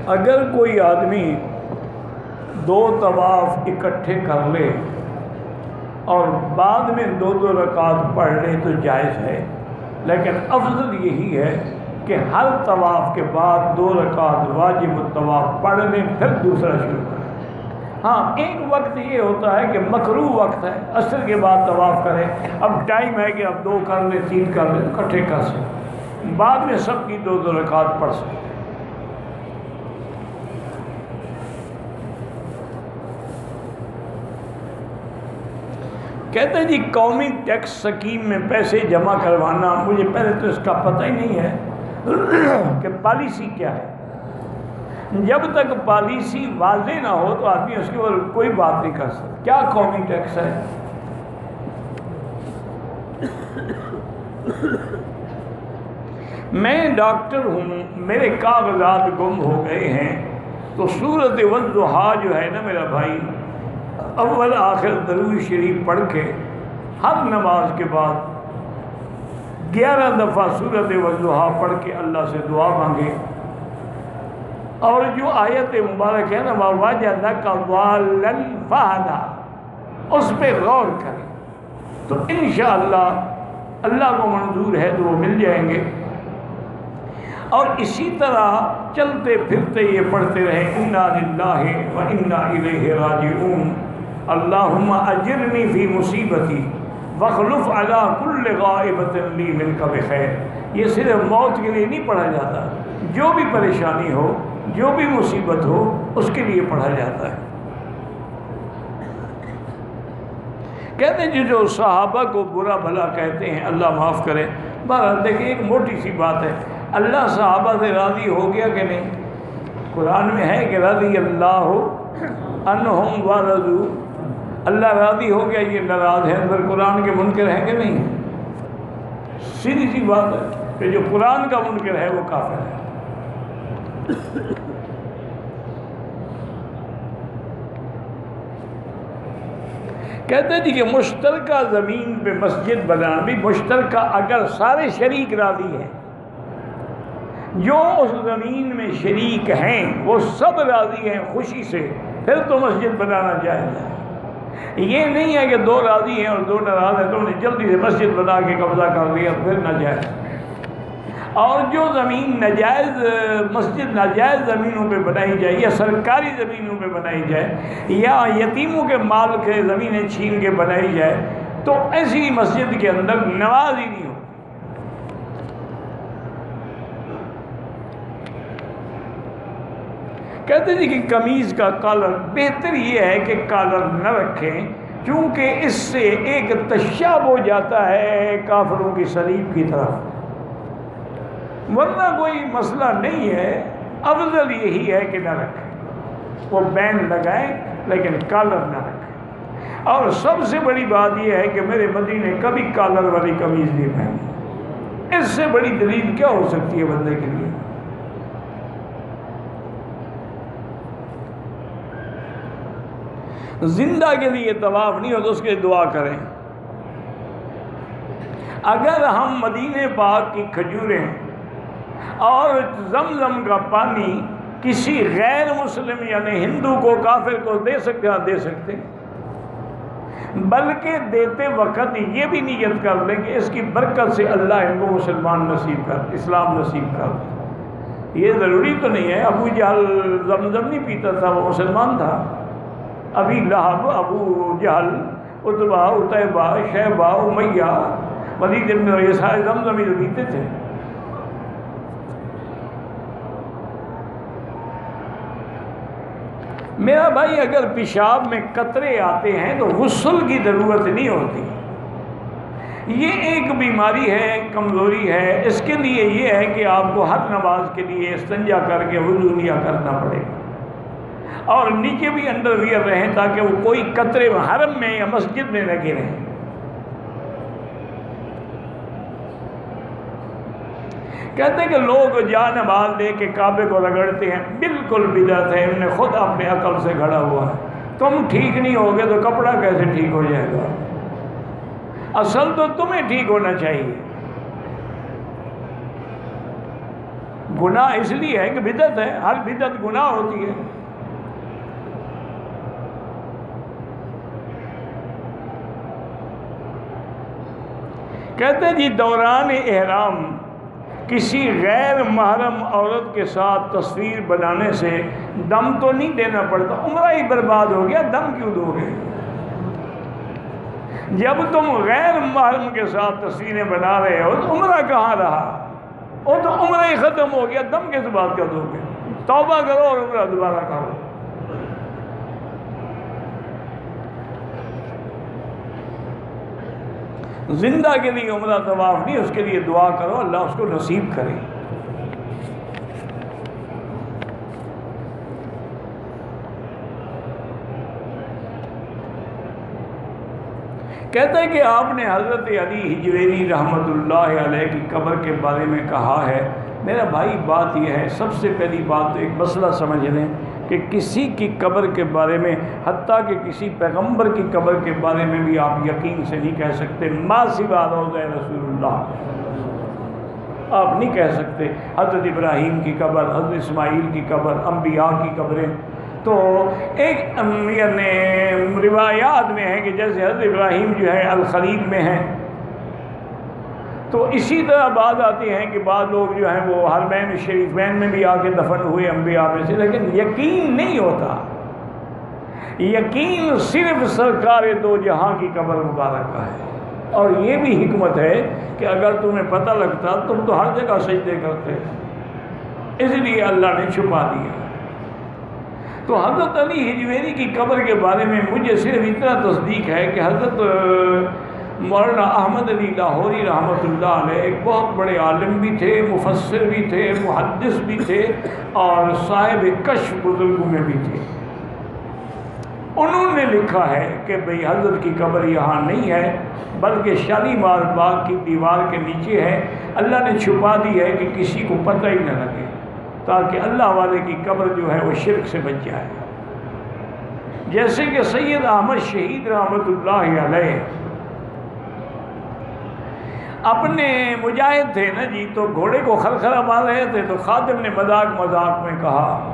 اگر کوئی آدمی 2 طواف اکٹھے کر لے اور بعد میں 2 رکعت پڑھ لے تو جائز ہے، لیکن افضل یہی ہے کہ ہر طواف کے بعد 2 رکعت واجب الطواف پڑھ لیں، پھر دوسرا شروع کریں۔ ہاں، ایک وقت یہ ہوتا ہے کہ مکروہ وقت ہے، عصر کے بعد طواف کریں، اب ٹائم ہے کہ اب 2 کر لیں، 3 کر لیں، اکٹھے کر سکیں، بعد میں سب کی 2 رکعت پڑھ سکیں۔ کہتے ہیں جی قومی ٹیکس سکیم میں پیسے جمع کروانا، مجھے پہلے تو اس کا پتہ ہی نہیں ہے کہ پالیسی کیا ہے۔ جب تک پالیسی واضح نہ ہو تو آدمی اس کے اوپر کوئی بات نہیں کر سکتا۔ کیا قومی ٹیکس ہے؟ میں ڈاکٹر ہوں، میرے کاغذات گم ہو گئے ہیں، تو سورۃ والضحیٰ جو ہے نا میرا بھائی، اول آخر درود شریف پڑھ کے ہر نماز کے بعد 11 دفعہ سورۃ والضحیٰ پڑھ کے اللہ سے دعا مانگے، اور جو آیت مبارک ہے نا وَوَجَدَكَ ضَالًّا فَهَدَىٰ، اس پہ غور کریں تو انشاءاللہ اللہ کو منظور ہے تو وہ مل جائیں گے۔ اور اسی طرح چلتے پھرتے یہ پڑھتے رہیں اِنَّا لِلَّهِ وَإِنَّا إِلَيْهِ رَاجِعُونَ، اللہم اجرنی فی مصیبتی وَاخْلُفْ عَلَىٰ كُلِّ غَائِبَةٍ لِّي مِنْكَ بِخَيْرٍ۔ یہ صرف موت کے لیے نہیں پڑھا جاتا، جو بھی پریشانی ہو، جو بھی مصیبت ہو، اس کے لیے پڑھا جاتا ہے۔ کہتے ہیں جو صحابہ کو برا بھلا کہتے ہیں اللہ معاف کرے، بہرحال دیکھیں ایک موٹی سی بات ہے، اللہ صحابہ سے راضی ہو گیا کہ نہیں؟ قرآن میں ہے کہ رضی اللہ عنہم ورضوا، اللہ راضی ہو گیا، یہ ناراض ہیں، پھر قرآن کے منکر ہیں کہ نہیں؟ سیدھی سی بات ہے کہ جو قرآن کا منکر ہے وہ کافر ہے۔ کہتے ہیں جی کہ مشترکہ زمین پہ مسجد بنانا بھی مشترکہ، اگر سارے شریک راضی ہیں، جو اس زمین میں شریک ہیں وہ سب راضی ہیں خوشی سے، پھر تو مسجد بنانا جائز ہے۔ یہ نہیں ہے کہ 2 راضی ہیں اور 2 ناراض ہیں، تو انہیں جلدی سے مسجد بنا کے قبضہ کر لیا، پھر ناجائز۔ اور جو زمین ناجائز، مسجد ناجائز زمینوں پہ بنائی جائے یا سرکاری زمینوں پہ بنائی جائے یا یتیموں کے مال کے زمینیں چھین کے بنائی جائے، تو ایسی مسجد کے اندر نماز ہی نہیں ہو۔ کہتے ہیں کہ قمیض کا کالر، بہتر یہ ہے کہ کالر نہ رکھیں، کیونکہ اس سے ایک تشابہ ہو جاتا ہے کافروں کی صلیب کی طرف، ورنہ کوئی مسئلہ نہیں ہے۔ افضل یہی ہے کہ نہ رکھیں، وہ بین لگائیں لیکن کالر نہ رکھیں۔ اور سب سے بڑی بات یہ ہے کہ میرے مدنی نے کبھی کالر والی قمیض نہیں پہنی، اس سے بڑی دلیل کیا ہو سکتی ہے بندے کے لیے؟ زندہ کے لیے طواف نہیں ہو تو اس کے دعا کریں۔ اگر ہم مدینہ پاک کی کھجوریں اور زمزم کا پانی کسی غیر مسلم یعنی ہندو کو، کافر کو دے سکتے ہیں، دے سکتے ہیں، بلکہ دیتے وقت یہ بھی نیت کر لیں کہ اس کی برکت سے اللہ ان کو مسلمان نصیب کر، اسلام نصیب کر۔ یہ ضروری تو نہیں ہے ابو جہل زمزم نہیں پیتا تھا، وہ مسلمان تھا۔ ابھی لہب، ابو جہل، عتبہ، عتیبہ، شیبہ، امیہ، ولید بن، یہ سارے زمزم ہی پیتے تھے۔ میرا بھائی اگر پیشاب میں قطرے آتے ہیں تو غسل کی ضرورت نہیں ہوتی، یہ ایک بیماری ہے، کمزوری ہے، اس کے لیے یہ ہے کہ آپ کو ہر نماز کے لیے استنجا کر کے وضو نیا کرنا پڑے گا، اور نیچے بھی انڈر ویئر رہیں تاکہ وہ کوئی قطرے حرم میں یا مسجد میں نہ گریں۔ کہتے ہیں کہ لوگ جا نماز لے کے کعبے کو رگڑتے ہیں، بالکل بدعت ہے، انہوں نے خود اپنے عقل سے گھڑا ہوا ہے۔ تم ٹھیک نہیں ہوگے تو کپڑا کیسے ٹھیک ہو جائے گا؟ اصل تو تمہیں ٹھیک ہونا چاہیے۔ گناہ اس لیے ہے کہ بدعت ہے، ہر بدعت گناہ ہوتی ہے۔ کہتے ہیں جی دوران احرام کسی غیر محرم عورت کے ساتھ تصویر بنانے سے دم تو نہیں دینا پڑتا، عمرہ ہی برباد ہو گیا، دم کیوں دو گے؟ جب تم غیر محرم کے ساتھ تصویریں بنا رہے ہو تو عمرہ کہاں رہا؟ وہ تو عمرہ ہی ختم ہو گیا، دم کس بات کا دو گے؟ توبہ کرو اور عمرہ دوبارہ کرو۔ زندہ کے لیے عمرہ طواف نہیں، اس کے لیے دعا کرو اللہ اس کو نصیب کرے۔ کہتا ہے کہ آپ نے حضرت علی حجویری رحمۃ اللہ علیہ کی قبر کے بارے میں کہا ہے۔ میرا بھائی بات یہ ہے، سب سے پہلی بات تو ایک مسئلہ سمجھ لیں کہ کسی کی قبر کے بارے میں، حتیٰ کہ کسی پیغمبر کی قبر کے بارے میں بھی آپ یقین سے نہیں کہہ سکتے ما سوا روضہ رسول اللہ، آپ نہیں کہہ سکتے۔ حضرت ابراہیم کی قبر، حضرت اسماعیل کی قبر، انبیاء کی قبریں، تو ایک یعنی روایات میں ہے کہ جیسے حضرت ابراہیم جو ہے الخلیل میں ہیں، تو اسی طرح بعض آتے ہیں کہ بعض لوگ جو ہیں وہ حرمین شریفین میں بھی آ کے دفن ہوئے انبیاء میں سے، لیکن یقین نہیں ہوتا۔ یقین صرف سرکار دو جہاں کی قبر مبارکہ ہے، اور یہ بھی حکمت ہے کہ اگر تمہیں پتہ لگتا تم تو ہر جگہ سجدے کرتے، اس لیے اللہ نے چھپا دیا۔ تو حضرت علی حجویری کی قبر کے بارے میں مجھے صرف اتنا تصدیق ہے کہ حضرت مولانا احمد علی لاہوری رحمۃ اللہ علیہ ایک بہت بڑے عالم بھی تھے، مفسر بھی تھے، محدث بھی تھے، اور صاحب کشف بزرگوں میں بھی تھے۔ انہوں نے لکھا ہے کہ بھئی حضرت کی قبر یہاں نہیں ہے بلکہ شالیمار باغ کی دیوار کے نیچے ہے، اللہ نے چھپا دی ہے کہ کسی کو پتہ ہی نہ لگے، تاکہ اللہ والے کی قبر جو ہے وہ شرک سے بچ جائے۔ جیسے کہ سید احمد شہید رحمۃ اللہ علیہ اپنے مجاہد تھے نا جی، تو گھوڑے کو خرخرہ مار رہے تھے، تو خادم نے مذاق میں کہا،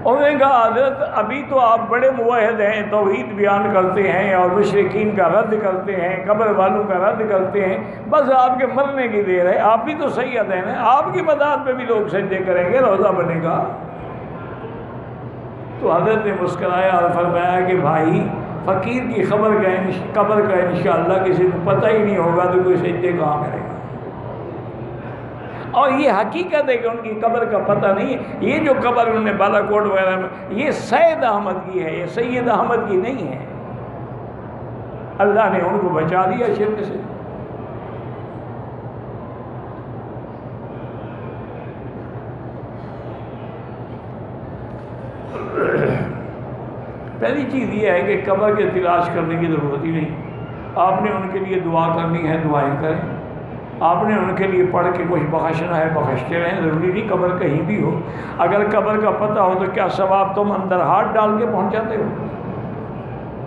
انہوں نے کہا حضرت ابھی تو آپ بڑے موحد ہیں، توحید بیان کرتے ہیں اور مشرکین کا رد کرتے ہیں، قبر والوں کا رد کرتے ہیں، بس آپ کے مرنے کی دیر ہے، آپ بھی تو سید ہیں نا، آپ کی مداد پہ بھی لوگ سجدے کریں گے، روزہ بنے گا۔ تو حضرت نے مسکرایا اور فرمایا کہ بھائی فقیر کی قبر کا انشاءاللہ کسی کو پتہ ہی نہیں ہوگا تو کوئی سجدے کہاں کرے گا۔ اور یہ حقیقت ہے کہ ان کی قبر کا پتہ نہیں ہے۔ یہ جو قبر انہوں نے بالا کوٹ وغیرہ میں، یہ سید احمد کی ہے، یہ سید احمد کی نہیں ہے۔ اللہ نے ان کو بچا دیا شرک سے۔ پہلی چیز یہ ہے کہ قبر کے تلاش کرنے کی ضرورت ہی نہیں، آپ نے ان کے لیے دعا کرنی ہے دعائیں کریں، آپ نے ان کے لیے پڑھ کے کچھ بخشنا ہے بخشتے رہیں، ضروری نہیں قبر کہیں بھی ہو۔ اگر قبر کا پتہ ہو تو کیا ثواب تم اندر ہاتھ ڈال کے پہنچاتے ہو؟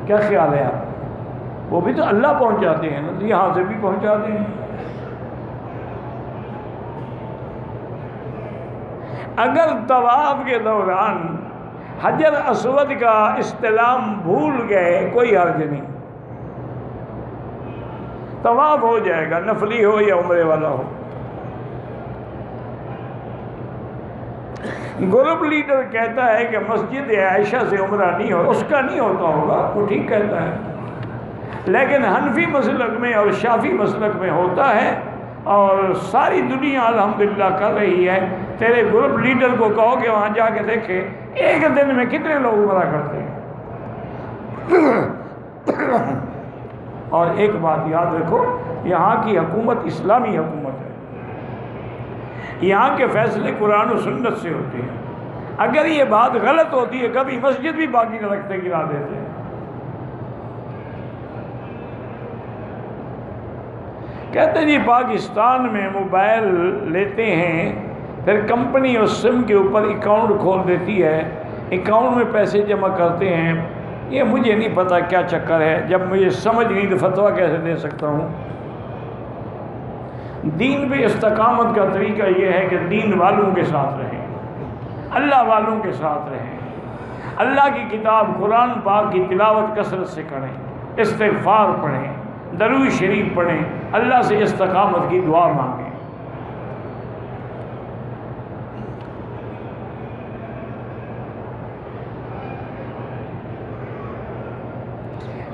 کیا خیال ہے آپ؟ وہ بھی تو اللہ پہنچاتے ہیں نا، یہاں سے بھی پہنچاتے ہیں۔ اگر طواف کے دوران حجر اسود کا استلام بھول گئے کوئی حرج نہیں، طواف ہو جائے گا، نفلی ہو یا عمرے والا ہو۔ گروپ لیڈر کہتا ہے کہ مسجد عائشہ سے عمرہ نہیں ہو، اس کا نہیں ہوتا ہوگا، وہ ٹھیک کہتا ہے، لیکن حنفی مسلک میں اور شافعی مسلک میں ہوتا ہے، اور ساری دنیا الحمدللہ کر رہی ہے۔ تیرے گروپ لیڈر کو کہو کہ وہاں جا کے دیکھے ایک دن میں کتنے لوگ عمرہ کرتے ہیں۔ اور ایک بات یاد رکھو، یہاں کی حکومت اسلامی حکومت ہے، یہاں کے فیصلے قرآن و سنت سے ہوتے ہیں۔ اگر یہ بات غلط ہوتی ہے کبھی مسجد بھی باقی نہ رکھتے، گرا دیتے ہیں۔ کہتے ہیں جی پاکستان میں موبائل لیتے ہیں، پھر کمپنی اس سم کے اوپر اکاؤنٹ کھول دیتی ہے، اکاؤنٹ میں پیسے جمع کرتے ہیں۔ یہ مجھے نہیں پتا کیا چکر ہے، جب مجھے سمجھ نہیں تو فتویٰ کیسے دے سکتا ہوں۔ دین پہ استقامت کا طریقہ یہ ہے کہ دین والوں کے ساتھ رہیں، اللہ والوں کے ساتھ رہیں، اللہ کی کتاب قرآن پاک کی تلاوت کثرت سے کریں، استغفار پڑھیں، درود شریف پڑھیں، اللہ سے استقامت کی دعا مانگیں۔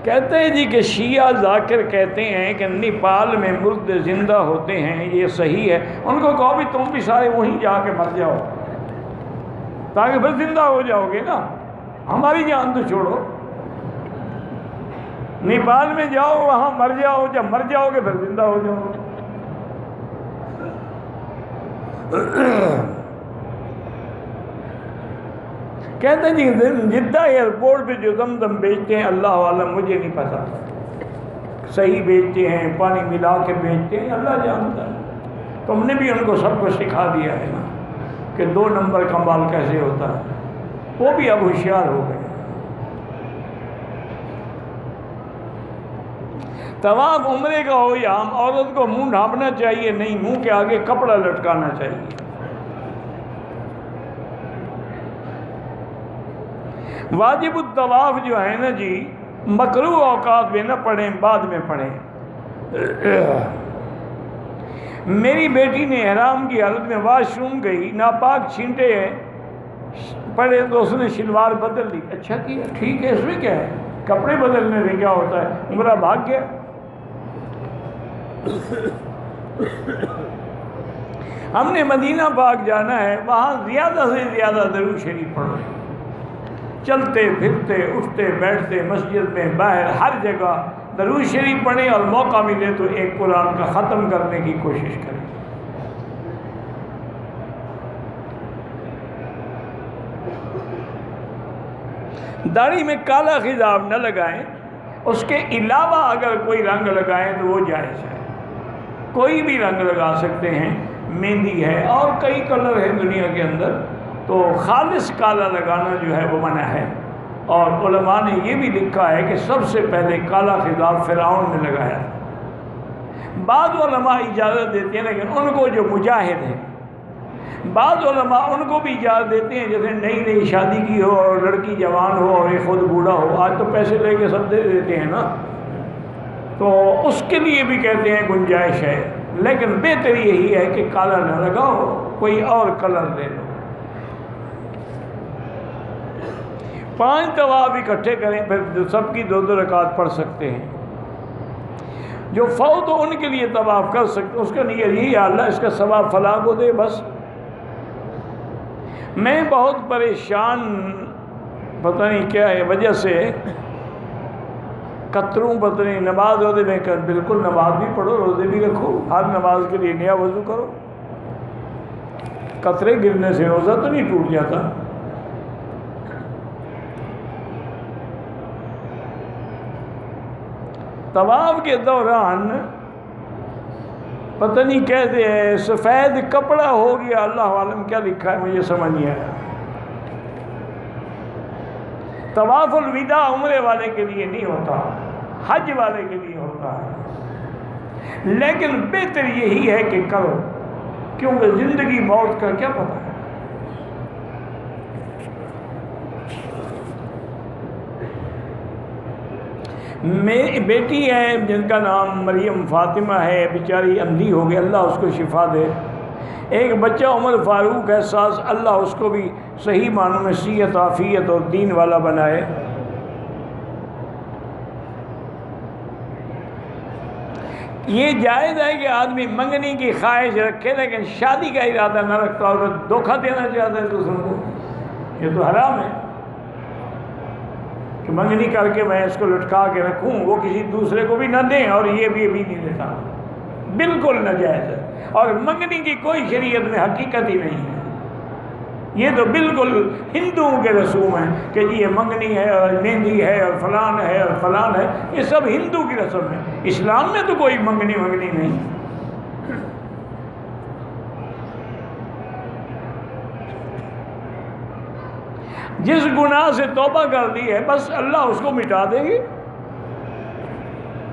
کہتے ہیں جی کہ شیعہ ذاکر کہتے ہیں کہ نیپال میں مرد زندہ ہوتے ہیں، یہ صحیح ہے؟ ان کو کہو بھی تم بھی سارے وہیں جا کے مر جاؤ تاکہ پھر زندہ ہو جاؤ گے نا، ہماری جان تو چھوڑو، نیپال میں جاؤ وہاں مر جاؤ، جب مر جاؤ گے پھر زندہ ہو جاؤ گے۔ کہتے ہیں جی جدہ ایئرپورٹ پہ جو زمزم بیچتے ہیں اللہ عالم مجھے نہیں پتا، صحیح بیچتے ہیں پانی ملا کے بیچتے ہیں، اللہ جانتا ہے۔ تو ہم نے بھی ان کو سب کو سکھا دیا ہے نا کہ 2 نمبر کا مال کیسے ہوتا ہے، وہ بھی اب ہوشیار ہو گئے۔ طواف عمرے کا ہو یا عام، عورت کو منہ ڈھانپنا چاہیے نہیں، منہ کے آگے کپڑا لٹکانا چاہیے۔ واجب الطواف جو ہے نا جی مکروہ اوقات میں نہ پڑھیں، بعد میں پڑھیں۔ میری بیٹی نے احرام کی حالت میں واش روم گئی، ناپاک چھینٹے پڑے تو اس نے شلوار بدل لی۔ اچھا کیا، ٹھیک ہے، اس میں کیا ہے، کپڑے بدلنے سے کیا ہوتا ہے، عمرہ بھاگ گیا۔ ہم نے مدینہ پاک جانا ہے، وہاں زیادہ سے زیادہ درود شریف پڑھو، چلتے پھرتے اٹھتے بیٹھتے مسجد میں باہر ہر جگہ درود شریف پڑھیں، اور موقع ملے تو ایک قرآن کا ختم کرنے کی کوشش کریں۔ داڑھی میں کالا خضاب نہ لگائیں، اس کے علاوہ اگر کوئی رنگ لگائیں تو وہ جائز ہے، کوئی بھی رنگ لگا سکتے ہیں، مہندی ہے اور کئی کلر ہیں دنیا کے اندر، تو خالص کالا لگانا جو ہے وہ منع ہے۔ اور علماء نے یہ بھی لکھا ہے کہ سب سے پہلے کالا خضاب فرعون نے لگایا تھا۔ بعض علماء اجازت دیتے ہیں، لیکن ان کو جو مجاہد ہیں، بعض علماء ان کو بھی اجازت دیتے ہیں جیسے نئی نئی شادی کی ہو اور لڑکی جوان ہو اور یہ خود بوڑھا ہو، آج تو پیسے لے کے سب دے دیتے ہیں نا، تو اس کے لیے بھی کہتے ہیں گنجائش ہے، لیکن بہتر یہی ہے کہ کالا نہ لگاؤ، کوئی اور کلر لے لو۔ 5 طواف اکٹھے کریں، پھر سب کی 2 رکعت پڑھ سکتے ہیں۔ جو فوت ہو ان کے لیے طواف کر سکتے، اس کا نیت یہی ہے اللہ اس کا ثواب فلاں کو دے بس۔ میں بہت پریشان، پتہ نہیں کیا ہے وجہ سے، قطروں پتہ نہیں، نماز روزے میں بالکل نماز بھی پڑھو، روزے بھی رکھو، ہر نماز کے لیے نیا وضو کرو، قطرے گرنے سے روزہ تو نہیں ٹوٹ جاتا۔ طواف کے دوران پتہ نہیں کہتے ہیں سفید کپڑا ہو گیا، اللہ عالم کیا لکھا ہے مجھے سمجھ نہیں آیا۔ طواف الوداع عمرے والے کے لیے نہیں ہوتا، حج والے کے لیے ہوتا ہے، لیکن بہتر یہی ہے کہ کرو، کیونکہ زندگی موت کا کیا پتہ ہے۔ میری بیٹی ہے جن کا نام مریم فاطمہ ہے، بیچاری اندھی ہو گئی، اللہ اس کو شفا دے۔ ایک بچہ عمر فاروق ہے ساز، اللہ اس کو بھی صحیح معنوں میں صحت عافیت اور دین والا بنائے۔ یہ جائز ہے کہ آدمی منگنی کی خواہش رکھے لیکن شادی کا ارادہ نہ رکھتا اور دھوکہ دینا چاہتا ہے دوسروں کو، یہ تو حرام ہے کہ منگنی کر کے میں اس کو لٹکا کے رکھوں، وہ کسی دوسرے کو بھی نہ دیں اور یہ بھی نہیں دیتا، بالکل ناجائز ہے۔ اور منگنی کی کوئی شریعت میں حقیقت ہی نہیں ہے، یہ تو بالکل ہندوؤں کے رسوم ہیں کہ جی یہ منگنی ہے اور مہندی ہے اور فلان ہے اور فلان ہے، یہ سب ہندو کی رسم ہے، اسلام میں تو کوئی منگنی نہیں۔ جس گناہ سے توبہ کر دی ہے بس اللہ اس کو مٹا دے گی۔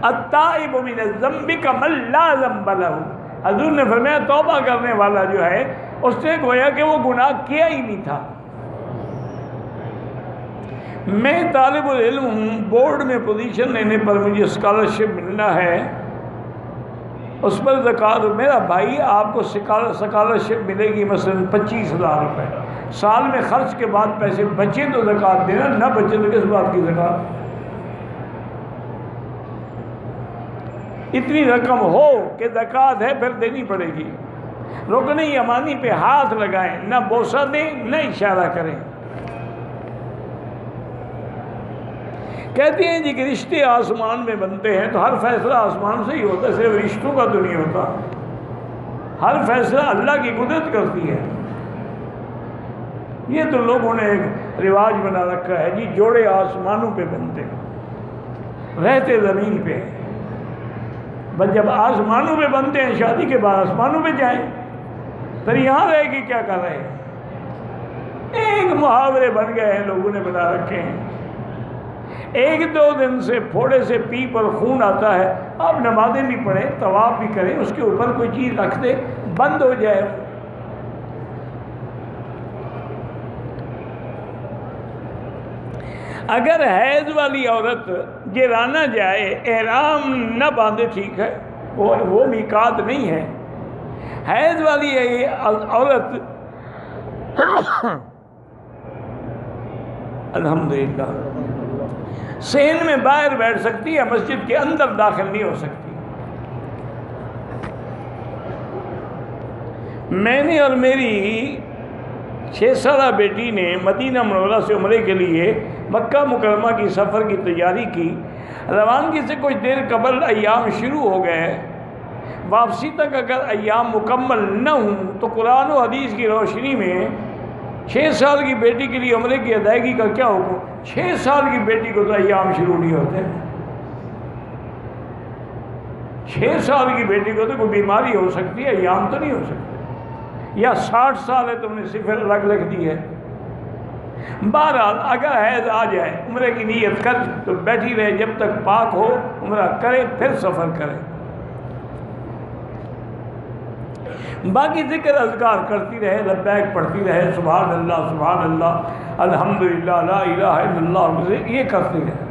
التائب من الذنب کمن لا ذنب لہ، حضور نے فرمایا توبہ کرنے والا جو ہے اس نے گویا کہ وہ گناہ کیا ہی نہیں تھا۔ میں طالب العلم ہوں، بورڈ میں پوزیشن لینے پر مجھے اسکالرشپ ملنا ہے، اس پر زکوٰۃ، میرا بھائی آپ کو اسکالرشپ ملے گی مثلاً 25,000 روپے، سال میں خرچ کے بعد پیسے بچے تو زکوٰۃ دینا، نہ بچے تو کس بات کی زکوٰۃ؟ اتنی رقم ہو کہ زکوٰۃ ہے پھر دینی پڑے گی۔ رکن یمانی پہ ہاتھ لگائیں، نہ بوسہ دیں نہ اشارہ کریں۔ کہتے ہیں جی کہ رشتے آسمان میں بنتے ہیں، تو ہر فیصلہ آسمان سے ہی ہوتا ہے، صرف رشتوں کا تو نہیں ہوتا، ہر فیصلہ اللہ کی قدرت کرتی ہے۔ یہ تو لوگوں نے ایک رواج بنا رکھا ہے جی جوڑے آسمانوں پہ بنتے ہیں، رہتے زمین پہ، بس جب آسمانوں پہ بنتے ہیں شادی کے بعد آسمانوں پہ جائیں، پھر یہاں رہ کے کیا کر رہے ہیں؟ ایک محاورے بن گئے ہیں، لوگوں نے بنا رکھے ہیں، ایک دو دن سے پھوڑے سے پی پر خون آتا ہے، آپ نمازیں بھی پڑھیں، طواف بھی کریں، اس کے اوپر کوئی چیز رکھ دے بند ہو جائے۔ اگر حیض والی عورت جیرانہ جائے، احرام نہ باندھے، ٹھیک ہے، وہ میقات نہیں ہے۔ حیض والی عورت الحمدللہ صحن میں باہر بیٹھ سکتی ہے، مسجد کے اندر داخل نہیں ہو سکتی۔ میں نے اور میری 6 سالہ بیٹی نے مدینہ منورہ سے عمرے کے لیے مکہ مکرمہ کی سفر کی تیاری کی۔ روانگی سے کچھ دیر قبل ایام شروع ہو گئے، واپسی تک اگر ایام مکمل نہ ہوں تو قرآن و حدیث کی روشنی میں 6 سال کی بیٹی کے لیے عمرے کی ادائیگی کا کیا حکم؟ 6 سال کی بیٹی کو تو ایام شروع نہیں ہوتے، 6 سال کی بیٹی کو تو کوئی بیماری ہو سکتی ہے، ایام تو نہیں ہو سکتے، یا 60 سال ہے تم نے صفر الگ لکھ دی ہے۔ بہرحال اگر حیض آ جائے، عمرے کی نیت کر تو بیٹھی رہے جب تک پاک ہو، عمرہ کرے پھر سفر کرے۔ باقی ذکر اذکار کرتی رہے، لبیک پڑھتی رہے، سبحان اللہ الحمدللہ لا الہ الا اللہ، یہ کرتی رہے۔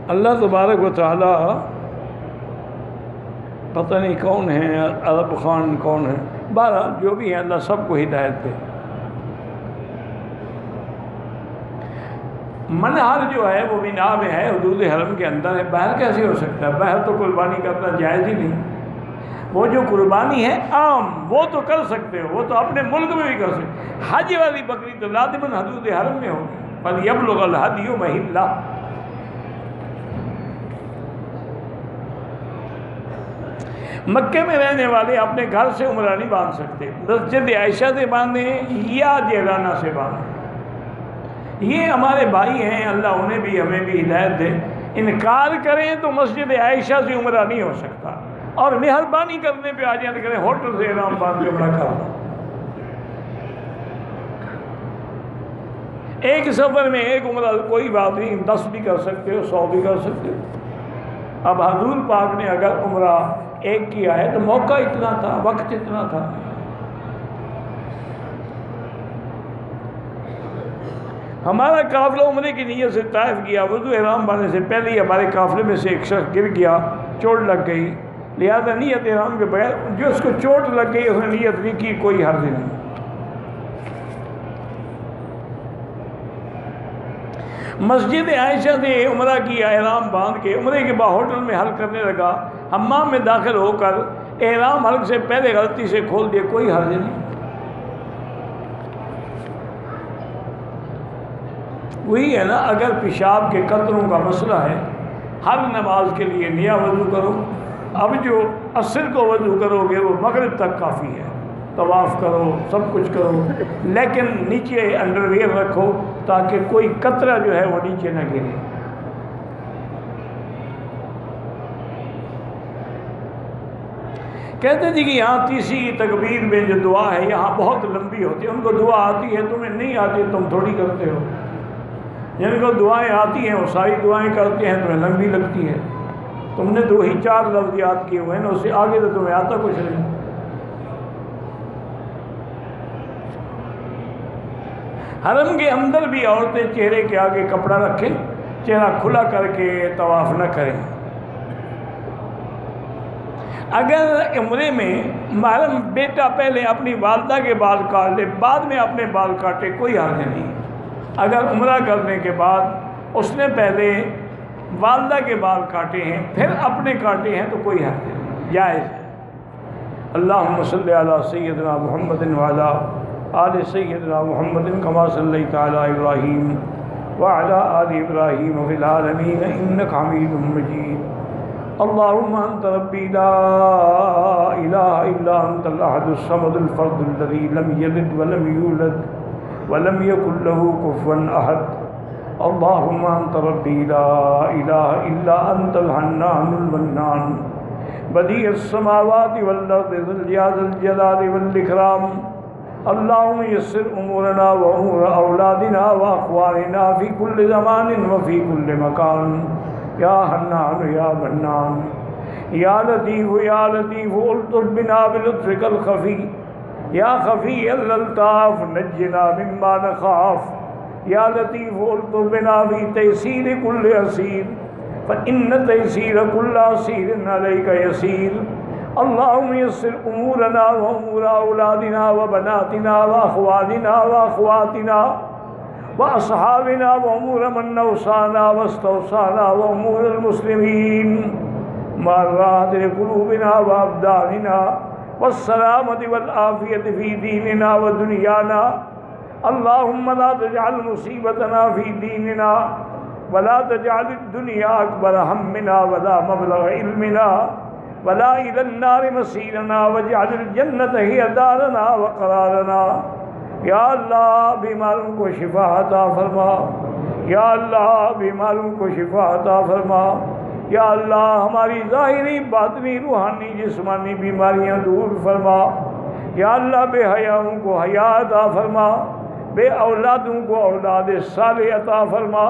اللہ تبارک و تعالی پتہ نہیں کون ہے، عرب خان کون ہے، بہرحال جو بھی ہے اللہ سب کو ہدایت دے۔ منہر جو ہے وہ مینا میں ہے، حدود حرم کے اندر ہے، باہر کیسے ہو سکتا ہے؟ باہر تو قربانی کرنا جائز ہی نہیں۔ وہ جو قربانی ہے عام، وہ تو کر سکتے ہو، وہ تو اپنے ملک میں بھی کر سکتے۔ حج والی بکری تو لازماً حدود حرم میں ہوگی، فَلْيَبْلُغَ الْهَدْيُ مَحِلَّهُ۔ مکے میں رہنے والے اپنے گھر سے عمرہ نہیں باندھ سکتے، مسجد عائشہ سے باندھیں یا جیرانہ سے باندھیں۔ یہ ہمارے بھائی ہیں، اللہ انہیں بھی ہمیں بھی ہدایت دے۔ انکار کریں تو مسجد عائشہ سے عمرہ نہیں ہو سکتا، اور مہربانی کرنے پہ آ جائیں تو کریں ہوٹل سے احرام باندھ کے عمرہ کرو۔ ایک سفر میں ایک عمرہ کوئی بات نہیں، 10 بھی کر سکتے ہو، 100 بھی کر سکتے ہو۔ اب حضور پاک نے اگر عمرہ ایک کیا ہے تو موقع اتنا تھا، وقت اتنا تھا۔ ہمارا قافلہ عمرے کی نیت سے طائف گیا، وضو احرام باندھنے سے پہلے ہی ہمارے قافلے میں سے ایک شخص گر گیا، چوٹ لگ گئی، لہذا نیت احرام کے بغیر، جو اس کو چوٹ لگ گئی اس نے نیت نہیں کی، کوئی حرج نہیں۔ مسجد عائشہ سے عمرہ کیا، احرام باندھ کے عمرے کے بعد ہوٹل میں حلق کرنے لگا، حمام میں داخل ہو کر احرام حلق سے پہلے غلطی سے کھول دیا، کوئی حرج نہیں۔ وہی ہے نا، اگر پیشاب کے قطروں کا مسئلہ ہے، ہر نماز کے لیے نیا وضو کرو، اب جو عصر کو وضو کرو گے وہ مغرب تک کافی ہے، طواف کرو، سب کچھ کرو، لیکن نیچے انڈر ویئر رکھو تاکہ کوئی قطرہ جو ہے وہ نیچے نہ گرے۔ کہتے تھے کہ یہاں تیسری تکبیر میں جو دعا ہے یہاں بہت لمبی ہوتی ہے، ان کو دعا آتی ہے، تمہیں نہیں آتی، تم تھوڑی کرتے ہو، جن کو دعائیں آتی ہیں وہ ساری دعائیں کرتے ہیں، تمہیں لمبی لگتی ہے، تم نے 2 ہی 4 لفظ یاد کیے ہوئے ہیں نا، اس سے آگے تو تمہیں آتا کچھ نہیں۔ حرم کے اندر بھی عورتیں چہرے کے آگے کپڑا رکھیں، چہرہ کھلا کر کے طواف نہ کریں۔ اگر عمرے میں محرم بیٹا پہلے اپنی والدہ کے بال کاٹ لے بعد میں اپنے بال کاٹے کوئی حرج نہیں، اگر عمرہ کرنے کے بعد اس نے پہلے والدہ کے بال کاٹے ہیں پھر اپنے کاٹے ہیں تو کوئی حرج نہیں، جائز ہے۔ اللہم صلی علی سیدنا محمد وعلی آل سیدنا محمد کما صلیت علی ابراہیم وعلی آل ابراہیم فی العالمین انک حمید مجید۔ اللہم انت ربی لا الہ الا انت الاحد الصمد الفرد الذی لم یلد ولم یولد ولم یکن له کفوا احد۔ اللہم انت ربی لا الہ الا انت الحنان المنان بدیع السماوات والارض ذو الجلال والاکرام۔ اللہم یسر امورنا و امور اولادنا و اخواننا فی کل زمان و فی کل مکان یا حنان یا منان یا لطیف یا لطیف الطف بنا بلطفک الخفی یا خفی الالطاف نجنا مما نخاف یا لطیف الطف بنا فی تیسیر کل عسیر فإن تیسیر کل عسیر علیک یسیر۔ اللہم یسر امورنا و امور اولادنا و بناتنا و اخواننا و اخواتنا و اصحابنا و امور من اوصانا و استوصانا و امور المسلمین مارات قلوبنا و ابداننا والسلامت والعافیت فی دیننا و دنیانا۔ اللہم لا تجعل مصیبتنا فی دیننا ولا تجعل الدنیا اکبر ہمنا ولا مبلغ علمنا ولا إلى النار مسیرنا واجعل الجنة هي دارنا وقرارنا۔ یا اللہ بیماروں کو شفا عطا فرما، یا اللہ بیماروں کو شفا عطا فرما، یا اللہ ہماری ظاہری باطنی روحانی جسمانی بیماریاں دور فرما، یا اللہ بے حیاؤں کو حیا عطا فرما، بے اولادوں کو اولاد صالح عطا فرما،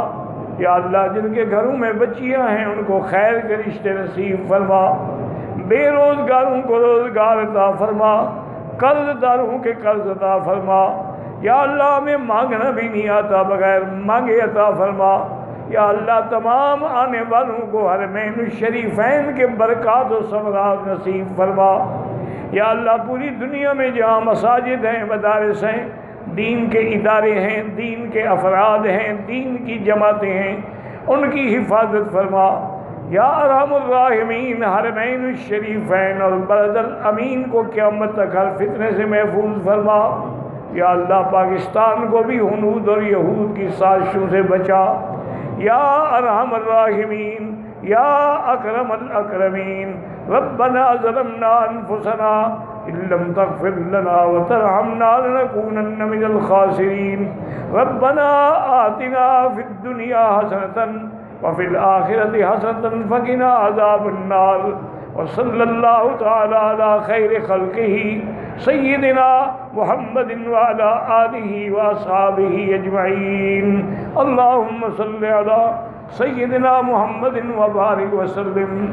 یا اللہ جن کے گھروں میں بچیاں ہیں ان کو خیر کے رشتے نصیب فرما، بے روزگاروں کو روزگار عطا فرما، قرض داروں کے قرض عطا فرما، یا اللہ ہمیں مانگنا بھی نہیں آتا بغیر مانگے عطا فرما، یا اللہ تمام آنے والوں کو حرمین الشریفین کے برکات و ثمرات نصیب فرما، یا اللہ پوری دنیا میں جہاں مساجد ہیں مدارس ہیں دین کے ادارے ہیں دین کے افراد ہیں دین کی جماعتیں ہیں ان کی حفاظت فرما، یا ارحم الراحمین حرمین الشریفین اور بلد الامین کو قیامت تک ہر فتنے سے محفوظ فرما، یا اللہ پاکستان کو بھی ہنود اور یہود کی سازشوں سے بچا، یا ارحم الراحمین یا اکرم الاکرمین۔ ربنا ظلمنا انفسنا ان لم تغفر لنا وترحمنا لنكونن من الخاسرین۔ ربنا آتنا فی الدنیا حسنة وفي الآخرة حسنة فقنا عذاب النار۔ وصلی اللہ تعالی علی خیر خلقہ سیدنا محمد وعلی آلہ واصحابہ اجمعین۔ اللہم صلی علی سیدنا محمد وبارک وسلم۔